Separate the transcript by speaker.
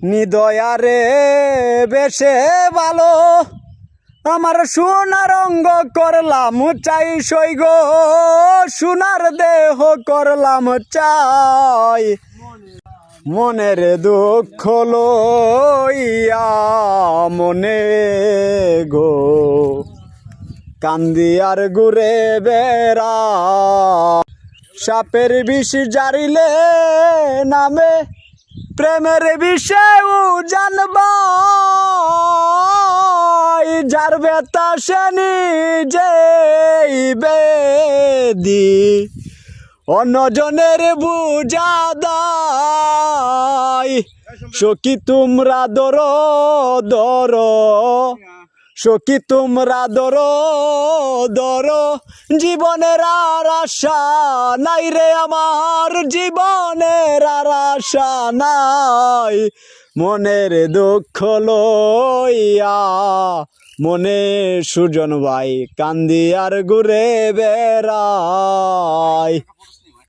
Speaker 1: নিদয়ারে বেশে ভালো আমার সোনার অঙ্গ করলাম চাই সই গো সোনার দেহ করলাম চাই মনের দুঃখ লইয়া মনে গো কান্দি আর ঘুরে বেড়া সাপের বিষ জারিলে নামে প্রেমের বিষয় জানবা যার বেতা সে নিজেই বেদি অন্যজনের বুঝা দায় সখী তোমরা দর দর সখী তোমরা দর দর জীবনের আর আশা নাই রে আমার জীবনের আর আশা নাই মনের দুঃখ লইয়া মনে সুজন ভাই কান্দি আর ঘুরে বেড়াই।